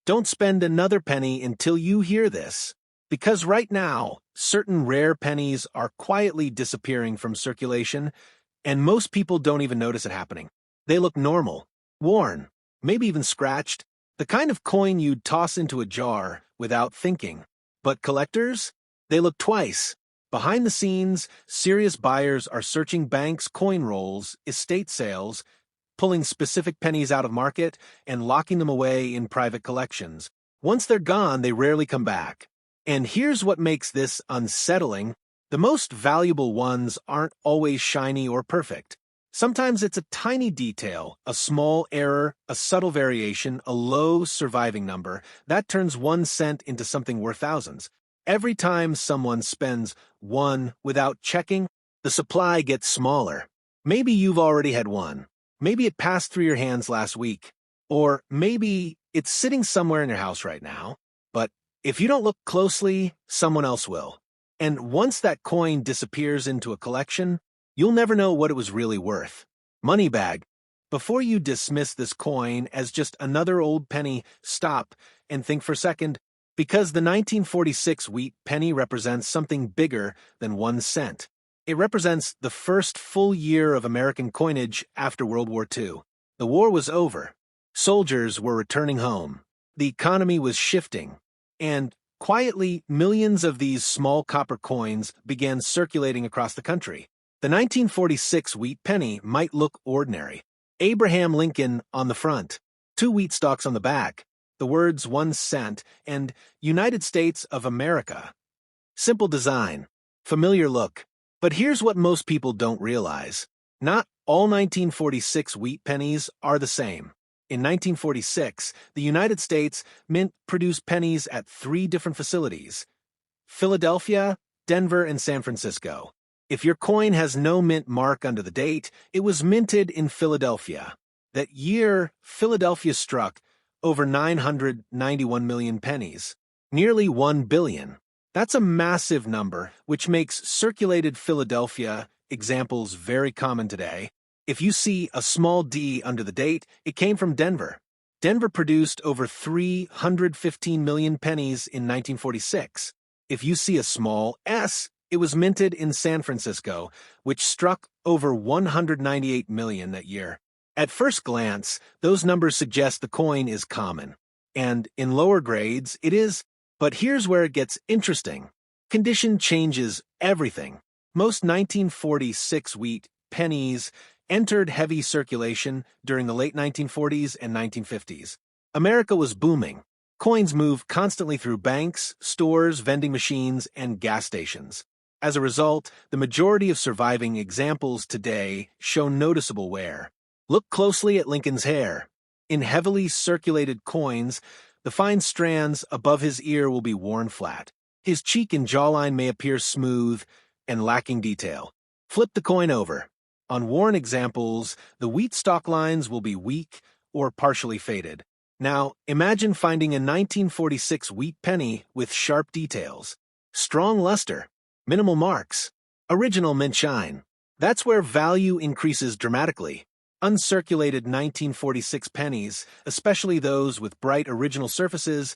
Don't spend another penny until you hear this. Because right now, certain rare pennies are quietly disappearing from circulation, and most people don't even notice it happening. They look normal, worn, maybe even scratched, the kind of coin you'd toss into a jar without thinking. But collectors? They look twice. Behind the scenes, serious buyers are searching banks' coin rolls, estate sales, pulling specific pennies out of market, and locking them away in private collections. Once they're gone, they rarely come back. And here's what makes this unsettling. The most valuable ones aren't always shiny or perfect. Sometimes it's a tiny detail, a small error, a subtle variation, a low surviving number, that turns 1 cent into something worth thousands. Every time someone spends one without checking, the supply gets smaller. Maybe you've already had one. Maybe it passed through your hands last week. Or maybe it's sitting somewhere in your house right now. But if you don't look closely, someone else will. And once that coin disappears into a collection, you'll never know what it was really worth. Money bag. Before you dismiss this coin as just another old penny, stop and think for a second, because the 1946 wheat penny represents something bigger than 1 cent. It represents the first full year of American coinage after World War II. The war was over. Soldiers were returning home. The economy was shifting. And quietly, millions of these small copper coins began circulating across the country. The 1946 wheat penny might look ordinary. Abraham Lincoln on the front, 2 wheat stalks on the back, the words 1 cent, and United States of America. Simple design, familiar look. But here's what most people don't realize. Not all 1946 wheat pennies are the same. In 1946, the United States Mint produced pennies at 3 different facilities: Philadelphia, Denver, and San Francisco. If your coin has no mint mark under the date, it was minted in Philadelphia. That year, Philadelphia struck over 991 million pennies, nearly 1 billion. That's a massive number, which makes circulated Philadelphia examples very common today. If you see a small d under the date, it came from Denver. Denver produced over 315 million pennies in 1946. If you see a small s, it was minted in San Francisco, which struck over 198 million that year. At first glance, those numbers suggest the coin is common. And in lower grades, it is. But here's where it gets interesting. Condition changes everything. Most 1946 wheat pennies entered heavy circulation during the late 1940s and 1950s. America was booming. Coins moved constantly through banks, stores, vending machines, and gas stations. As a result, the majority of surviving examples today show noticeable wear. Look closely at Lincoln's hair. In heavily circulated coins, the fine strands above his ear will be worn flat. His cheek and jawline may appear smooth and lacking detail. Flip the coin over. On worn examples, the wheat stalk lines will be weak or partially faded. Now, imagine finding a 1946 wheat penny with sharp details, strong luster, minimal marks, original mint shine. That's where value increases dramatically. Uncirculated 1946 pennies, especially those with bright original surfaces,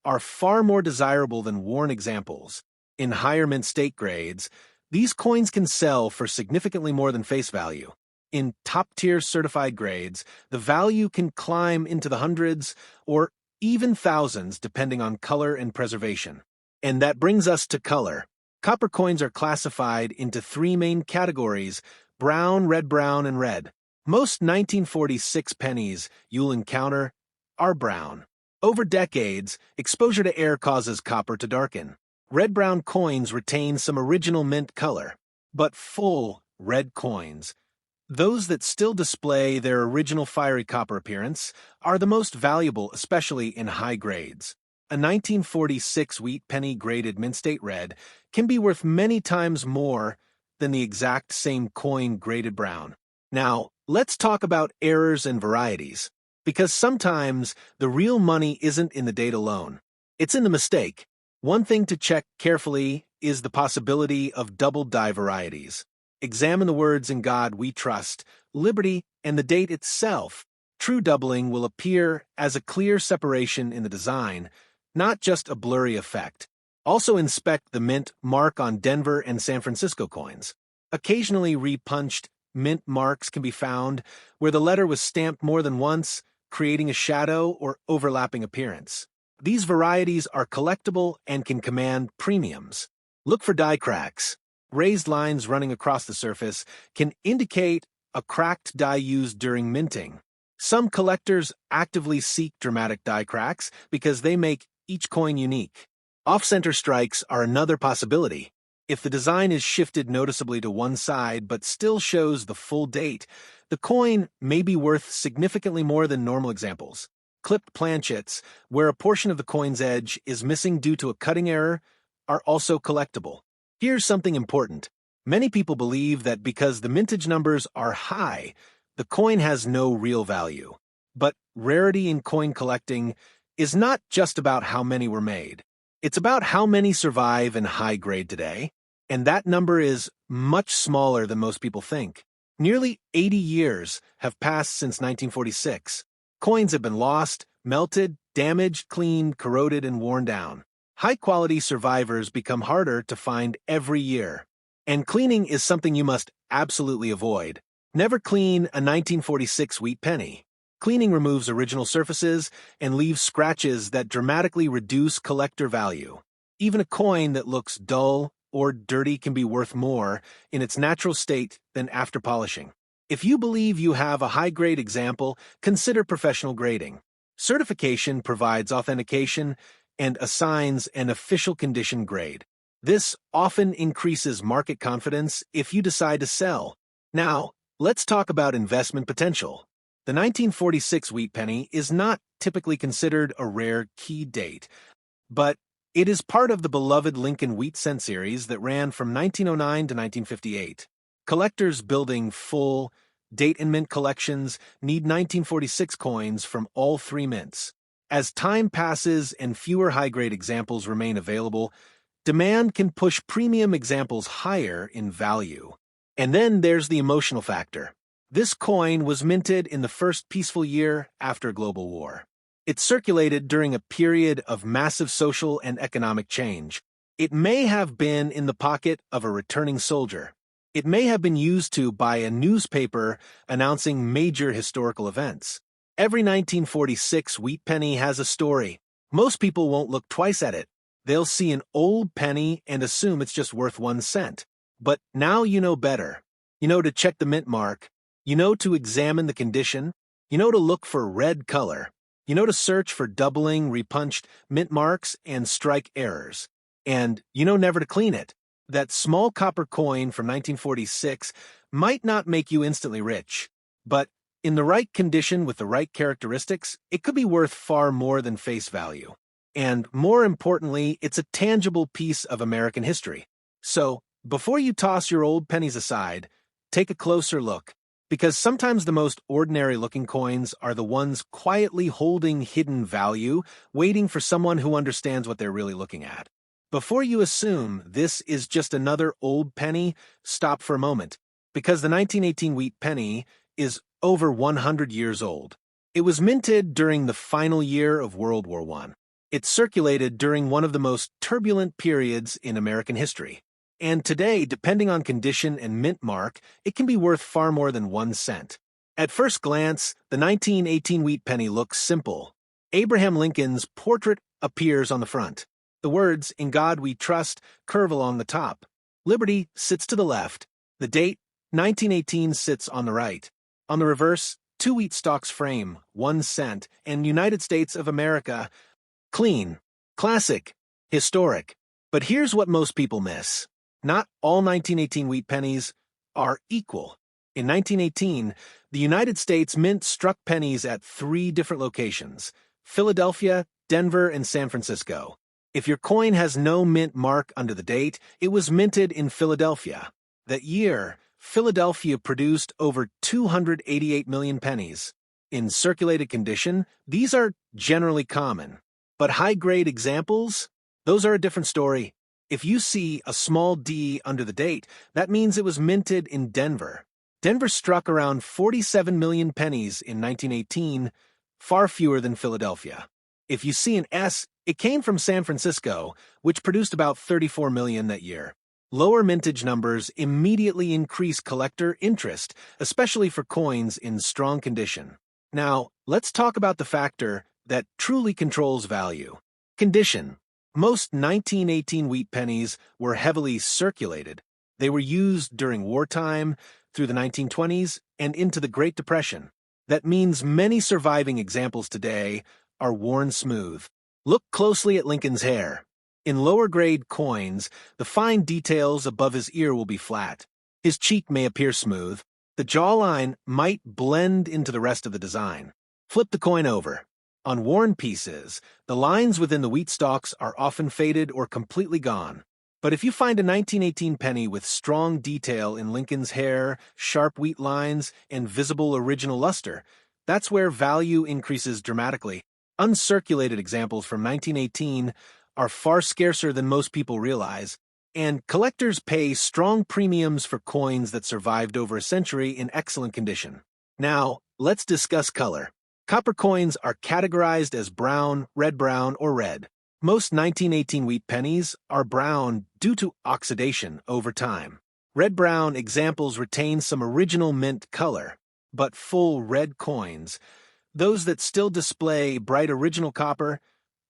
are far more desirable than worn examples. In higher mint state grades, these coins can sell for significantly more than face value. In top-tier certified grades, the value can climb into the hundreds or even thousands depending on color and preservation. And that brings us to color. Copper coins are classified into 3 main categories: brown, red-brown, and red. Most 1946 pennies you'll encounter are brown. Over decades, exposure to air causes copper to darken. Red-brown coins retain some original mint color, but full red coins, those that still display their original fiery copper appearance, are the most valuable, especially in high grades. A 1946 wheat penny graded mint state red can be worth many times more than the exact same coin graded brown. Now, let's talk about errors and varieties, because sometimes the real money isn't in the date alone. It's in the mistake. One thing to check carefully is the possibility of double die varieties. Examine the words "In God We Trust," "Liberty," and the date itself. True doubling will appear as a clear separation in the design, not just a blurry effect. Also inspect the mint mark on Denver and San Francisco coins. Occasionally repunched mint marks can be found where the letter was stamped more than once, creating a shadow or overlapping appearance. These varieties are collectible and can command premiums. Look for die cracks. Raised lines running across the surface can indicate a cracked die used during minting. Some collectors actively seek dramatic die cracks because they make each coin unique. Off-center strikes are another possibility. If the design is shifted noticeably to one side but still shows the full date, the coin may be worth significantly more than normal examples. Clipped planchets, where a portion of the coin's edge is missing due to a cutting error, are also collectible. Here's something important. Many people believe that because the mintage numbers are high, the coin has no real value. But rarity in coin collecting is not just about how many were made. It's about how many survive in high grade today, and that number is much smaller than most people think. Nearly 80 years have passed since 1946. Coins have been lost, melted, damaged, cleaned, corroded, and worn down. High-quality survivors become harder to find every year. And cleaning is something you must absolutely avoid. Never clean a 1946 wheat penny. Cleaning removes original surfaces and leaves scratches that dramatically reduce collector value. Even a coin that looks dull or dirty can be worth more in its natural state than after polishing. If you believe you have a high-grade example, consider professional grading. Certification provides authentication and assigns an official condition grade. This often increases market confidence if you decide to sell. Now, let's talk about investment potential. The 1946 wheat penny is not typically considered a rare key date, but it is part of the beloved Lincoln wheat cent series that ran from 1909 to 1958. Collectors building full date and mint collections need 1946 coins from all three mints. As time passes and fewer high-grade examples remain available, demand can push premium examples higher in value. And then there's the emotional factor. This coin was minted in the first peaceful year after global war. It circulated during a period of massive social and economic change. It may have been in the pocket of a returning soldier. It may have been used to buy a newspaper announcing major historical events. Every 1946 wheat penny has a story. Most people won't look twice at it. They'll see an old penny and assume it's just worth 1 cent. But now you know better. You know to check the mint mark. You know to examine the condition. You know to look for red color. You know to search for doubling, repunched mint marks, and strike errors. And you know never to clean it. That small copper coin from 1946 might not make you instantly rich, but in the right condition with the right characteristics, it could be worth far more than face value. And more importantly, it's a tangible piece of American history. So, before you toss your old pennies aside, take a closer look. Because sometimes the most ordinary-looking coins are the ones quietly holding hidden value, waiting for someone who understands what they're really looking at. Before you assume this is just another old penny, stop for a moment. Because the 1918 wheat penny is over 100 years old. It was minted during the final year of World War I. It circulated during one of the most turbulent periods in American history. And today, depending on condition and mint mark, it can be worth far more than 1 cent. At first glance, the 1918 wheat penny looks simple. Abraham Lincoln's portrait appears on the front. The words, "In God We Trust," curve along the top. Liberty sits to the left. The date, 1918, sits on the right. On the reverse, 2 wheat stalks frame, 1 cent, and United States of America. Clean, classic, historic. But here's what most people miss. Not all 1918 wheat pennies are equal. In 1918, the United States Mint struck pennies at 3 different locations: Philadelphia, Denver, and San Francisco. If your coin has no mint mark under the date, it was minted in Philadelphia. That year, Philadelphia produced over 288 million pennies. In circulated condition, these are generally common. But high-grade examples? Those are a different story. If you see a small D under the date, that means it was minted in Denver. Denver struck around 47 million pennies in 1918, far fewer than Philadelphia. If you see an S, it came from San Francisco, which produced about 34 million that year. Lower mintage numbers immediately increase collector interest, especially for coins in strong condition. Now, let's talk about the factor that truly controls value. Condition. Most 1918 wheat pennies were heavily circulated. They were used during wartime, through the 1920s, and into the Great Depression. That means many surviving examples today are worn smooth. Look closely at Lincoln's hair. In lower-grade coins, the fine details above his ear will be flat. His cheek may appear smooth. The jawline might blend into the rest of the design. Flip the coin over. On worn pieces, the lines within the wheat stalks are often faded or completely gone. But if you find a 1918 penny with strong detail in Lincoln's hair, sharp wheat lines, and visible original luster, that's where value increases dramatically. Uncirculated examples from 1918 are far scarcer than most people realize, and collectors pay strong premiums for coins that survived over a century in excellent condition. Now, let's discuss color. Copper coins are categorized as brown, red-brown, or red. Most 1918 wheat pennies are brown due to oxidation over time. Red-brown examples retain some original mint color, but full red coins, those that still display bright original copper,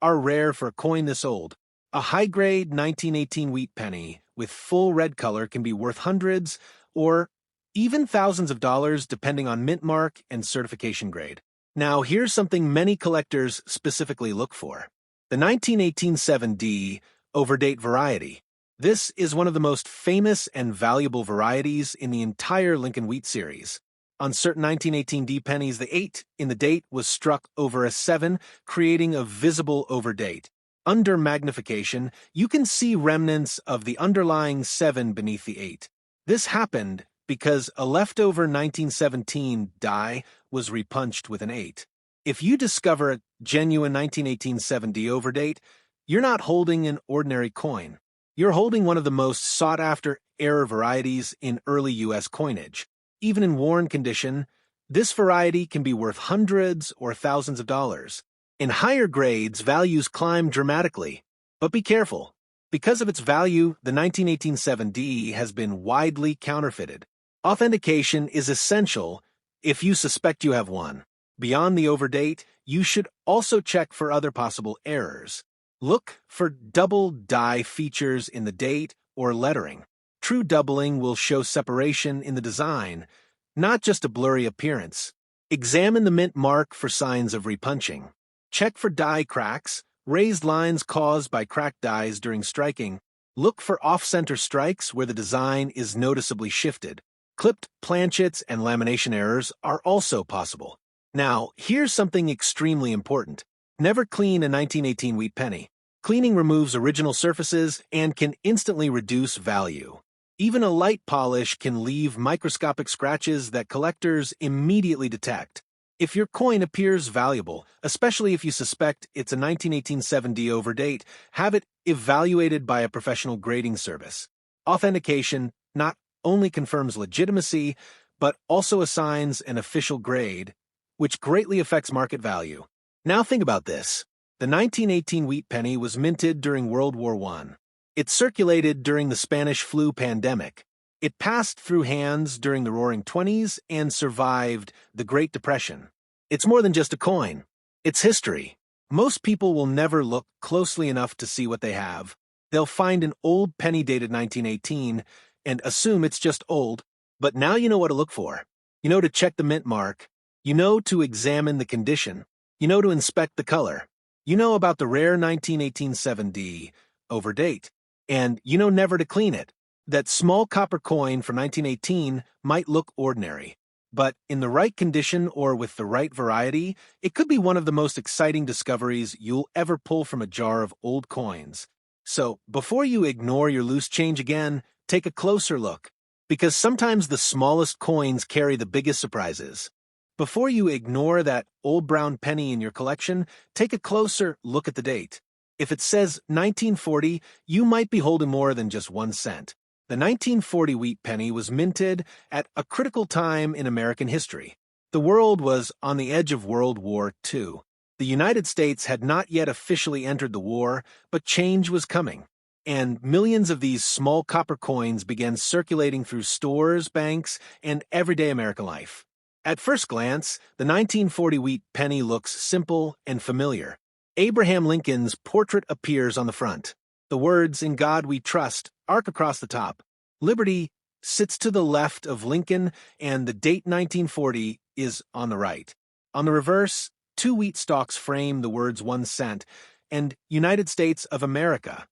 are rare for a coin this old. A high-grade 1918 wheat penny with full red color can be worth hundreds or even thousands of dollars depending on mint mark and certification grade. Now, here's something many collectors specifically look for. The 1918 7D overdate variety. This is one of the most famous and valuable varieties in the entire Lincoln Wheat series. On certain 1918 D pennies, the 8 in the date was struck over a 7, creating a visible overdate. Under magnification, you can see remnants of the underlying 7 beneath the 8. This happened because a leftover 1917 die was repunched with an 8. If you discover a genuine 1918 7D overdate, you're not holding an ordinary coin. You're holding one of the most sought-after error varieties in early U.S. coinage. Even in worn condition, this variety can be worth hundreds or thousands of dollars. In higher grades, values climb dramatically. But be careful. Because of its value, the 1918 7D has been widely counterfeited. Authentication is essential if you suspect you have one. Beyond the overdate, you should also check for other possible errors. Look for double die features in the date or lettering. True doubling will show separation in the design, not just a blurry appearance. Examine the mint mark for signs of repunching. Check for die cracks, raised lines caused by cracked dies during striking. Look for off-center strikes where the design is noticeably shifted. Clipped planchets and lamination errors are also possible. Now, here's something extremely important. Never clean a 1918 wheat penny. Cleaning removes original surfaces and can instantly reduce value. Even a light polish can leave microscopic scratches that collectors immediately detect. If your coin appears valuable, especially if you suspect it's a 1918 7D overdate, have it evaluated by a professional grading service. Authentication not only confirms legitimacy, but also assigns an official grade, which greatly affects market value. Now think about this. The 1918 wheat penny was minted during World War I. It circulated during the Spanish flu pandemic. It passed through hands during the Roaring '20s and survived the Great Depression. It's more than just a coin. It's history. Most people will never look closely enough to see what they have. They'll find an old penny dated 1918 and assume it's just old, but now you know what to look for. You know to check the mint mark. You know to examine the condition. You know to inspect the color. You know about the rare 1918 7D overdate. And you know never to clean it. That small copper coin from 1918 might look ordinary, but in the right condition or with the right variety, it could be one of the most exciting discoveries you'll ever pull from a jar of old coins. So, before you ignore your loose change again, take a closer look, because sometimes the smallest coins carry the biggest surprises. Before you ignore that old brown penny in your collection, take a closer look at the date. If it says 1940, you might be holding more than just 1 cent. The 1940 wheat penny was minted at a critical time in American history. The world was on the edge of World War II. The United States had not yet officially entered the war, but change was coming, and millions of these small copper coins began circulating through stores, banks, and everyday American life. At first glance, the 1940 wheat penny looks simple and familiar. Abraham Lincoln's portrait appears on the front. The words, "In God We Trust," arc across the top. Liberty sits to the left of Lincoln, and the date 1940 is on the right. On the reverse, two wheat stalks frame the words 1 cent and United States of America.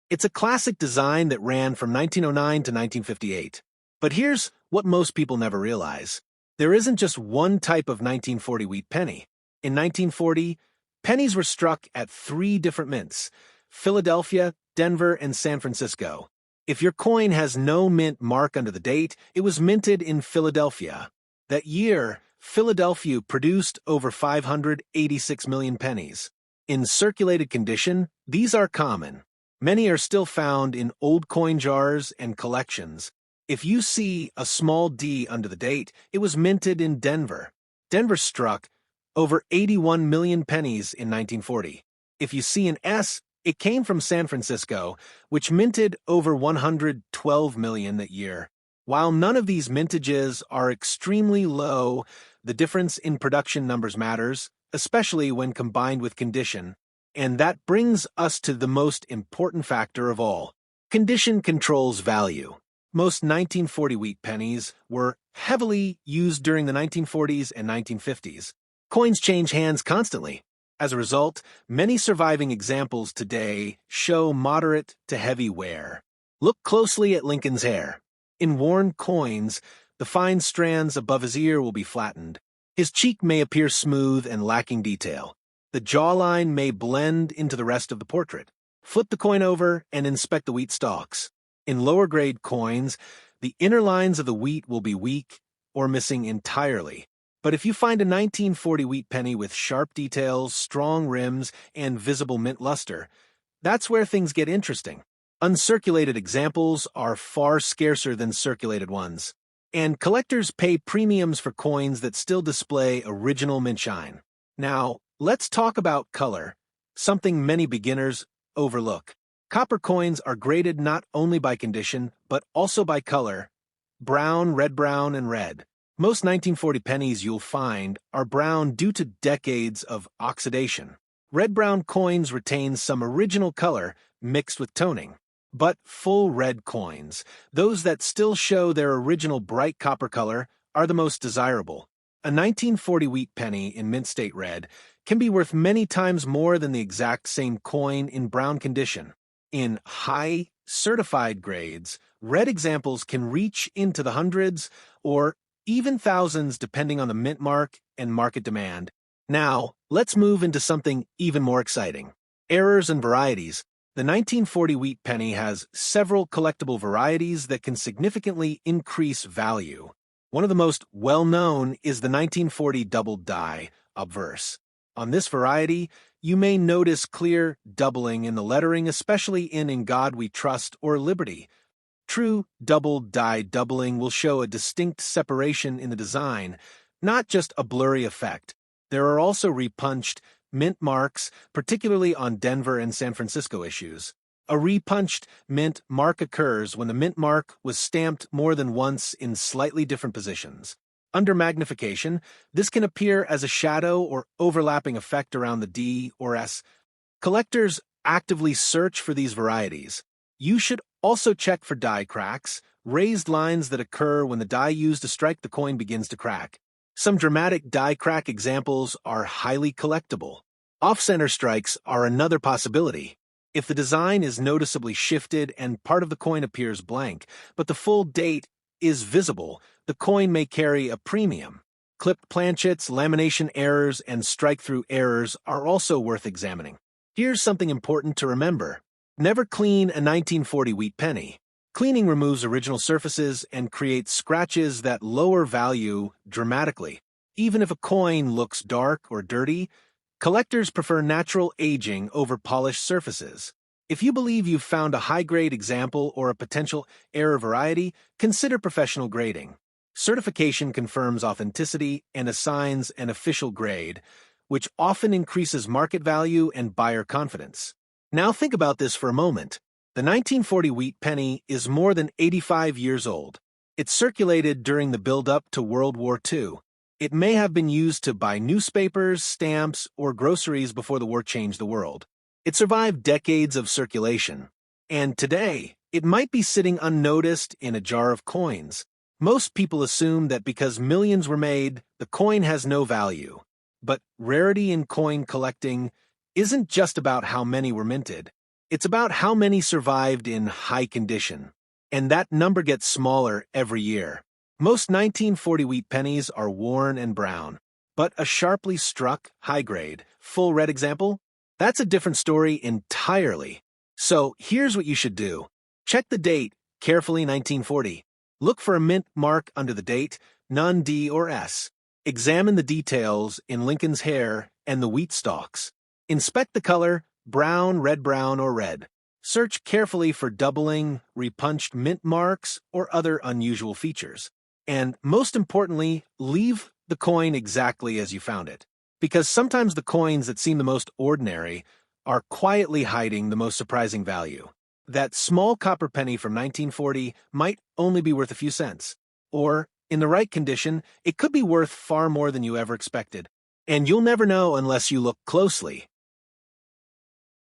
It's a classic design that ran from 1909 to 1958. But here's what most people never realize. There isn't just one type of 1940 wheat penny. In 1940, pennies were struck at 3 different mints: Philadelphia, Denver, and San Francisco. If your coin has no mint mark under the date, it was minted in Philadelphia. That year, Philadelphia produced over 586 million pennies. In circulated condition, these are common. Many are still found in old coin jars and collections. If you see a small D under the date, it was minted in Denver. Denver struck over 81 million pennies in 1940. If you see an S, it came from San Francisco, which minted over 112 million that year. While none of these mintages are extremely low, the difference in production numbers matters, especially when combined with condition. And that brings us to the most important factor of all. Condition controls value. Most 1940 wheat pennies were heavily used during the 1940s and 1950s. Coins change hands constantly. As a result, many surviving examples today show moderate to heavy wear. Look closely at Lincoln's hair. In worn coins, the fine strands above his ear will be flattened. His cheek may appear smooth and lacking detail. The jawline may blend into the rest of the portrait. Flip the coin over and inspect the wheat stalks. In lower-grade coins, the inner lines of the wheat will be weak or missing entirely. But if you find a 1940 wheat penny with sharp details, strong rims, and visible mint luster, that's where things get interesting. Uncirculated examples are far scarcer than circulated ones, and collectors pay premiums for coins that still display original mint shine. Now, let's talk about color, something many beginners overlook. Copper coins are graded not only by condition, but also by color: brown, red-brown, and red. Most 1940 pennies you'll find are brown due to decades of oxidation. Red-brown coins retain some original color mixed with toning. But full red coins, those that still show their original bright copper color, are the most desirable. A 1940 wheat penny in mint state red can be worth many times more than the exact same coin in brown condition. In high, certified grades, red examples can reach into the hundreds or even thousands depending on the mint mark and market demand. Now, let's move into something even more exciting: errors and varieties. The 1940 wheat penny has several collectible varieties that can significantly increase value. One of the most well-known is the 1940 double die obverse. On this variety, you may notice clear doubling in the lettering, especially in God We Trust or Liberty. True double die doubling will show a distinct separation in the design, not just a blurry effect. There are also repunched mint marks, particularly on Denver and San Francisco issues. A repunched mint mark occurs when the mint mark was stamped more than once in slightly different positions. Under magnification, this can appear as a shadow or overlapping effect around the D or S. Collectors actively search for these varieties. You should also check for die cracks, raised lines that occur when the die used to strike the coin begins to crack. Some dramatic die crack examples are highly collectible. Off-center strikes are another possibility. If the design is noticeably shifted and part of the coin appears blank, but the full date is visible, the coin may carry a premium. Clipped planchets, lamination errors, and strike-through errors are also worth examining. Here's something important to remember. Never clean a 1940 wheat penny. Cleaning removes original surfaces and creates scratches that lower value dramatically. Even if a coin looks dark or dirty, collectors prefer natural aging over polished surfaces. If you believe you've found a high-grade example or a potential error variety, consider professional grading. Certification confirms authenticity and assigns an official grade, which often increases market value and buyer confidence. Now think about this for a moment. The 1940 wheat penny is more than 85 years old. It circulated during the build-up to World War II. It may have been used to buy newspapers, stamps, or groceries before the war changed the world. It survived decades of circulation. And today, it might be sitting unnoticed in a jar of coins. Most people assume that because millions were made, the coin has no value. But rarity in coin collecting isn't just about how many were minted. It's about how many survived in high condition. And that number gets smaller every year. Most 1940 wheat pennies are worn and brown. But a sharply struck, high-grade, full red example? That's a different story entirely. So here's what you should do. Check the date, carefully 1940. Look for a mint mark under the date, none D or S. Examine the details in Lincoln's hair and the wheat stalks. Inspect the color, brown, red-brown, or red. Search carefully for doubling, repunched mint marks, or other unusual features. And most importantly, leave the coin exactly as you found it. Because sometimes the coins that seem the most ordinary are quietly hiding the most surprising value. That small copper penny from 1940 might only be worth a few cents. Or, in the right condition, it could be worth far more than you ever expected. And you'll never know unless you look closely.